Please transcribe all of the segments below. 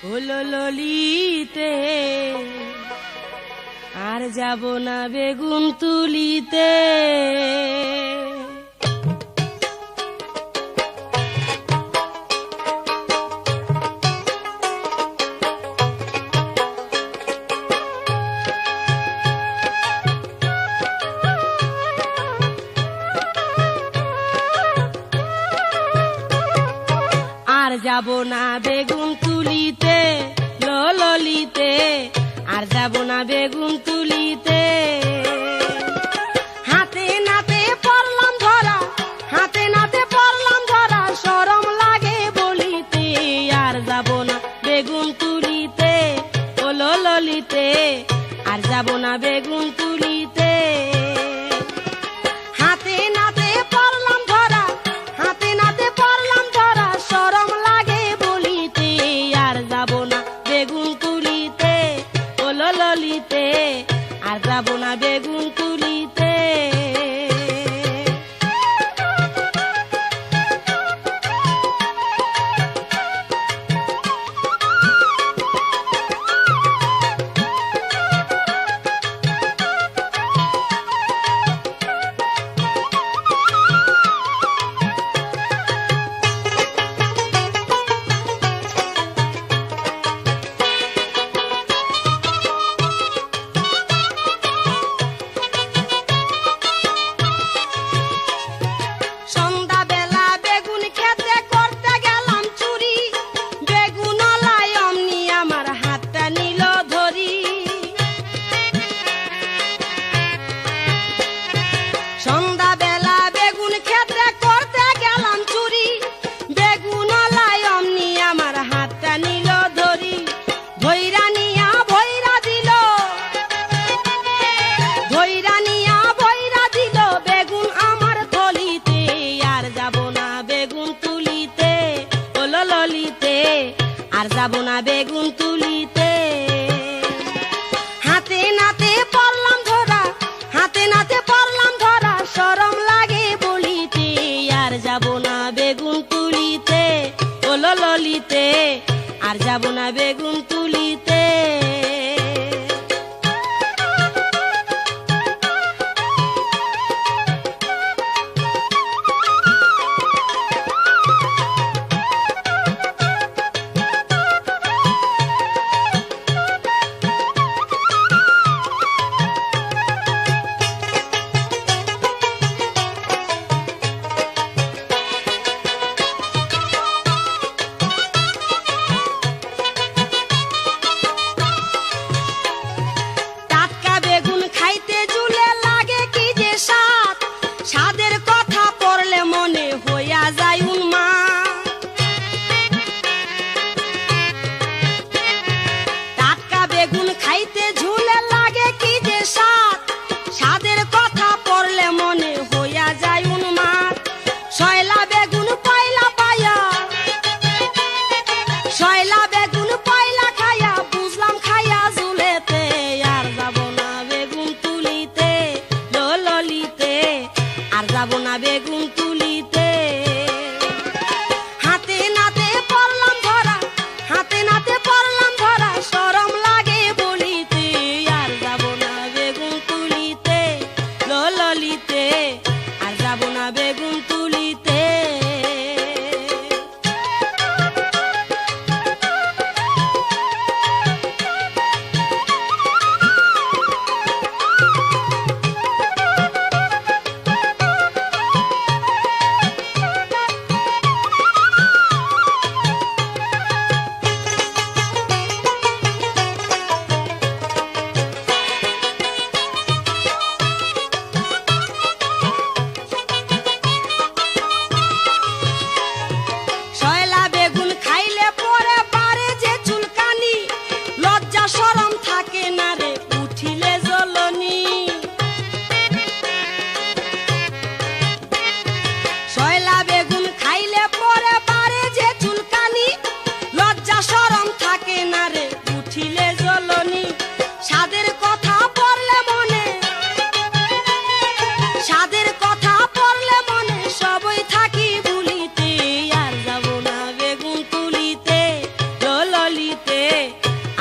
হলো ললিতে আর যাব না বেগুন তুলিতে। আর যাব না বেগুন তুলিতে ললিতে, আর যাব না বেগুন তুলিতে। হাতে নাতে পড়লাম ধরা, হাতে নাতে পড়লাম ধরা, শরম লাগে বলিতে। আর যাব না বেগুন তুলিতে ললিতে, আর যাব না বেগুন তুলিতে। হাতে নাতে পড়লাম ধরা, হাতে নাতে পড়লাম ধরা, শরম লাগে বলিতে। আর যাব না বেগুন তুলিতে ললিতে, আর যাব না বেগুন তুলিতে। আর যাব না বেগুন তুলিতে। হাতে নাতে পড়লাম ধরা, হাতে নাতে পড়লাম ধরা, শরম লাগে বলিতে। আর যাব না বেগুন তুলিতে ললিতে, আর যাব না বেগুন তুলিতে। আর যাব না বেগুন তুলিতে। হাতে নাতে পড়লাম ধরা, হাতে নাতে পড়লাম ধরা, শরম লাগে বলিতে। আর যাব না বেগুন তুলিতে ললিতে, আর যাব না বেগুন তুলিতে।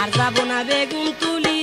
আর যাব না বেগুন তুলি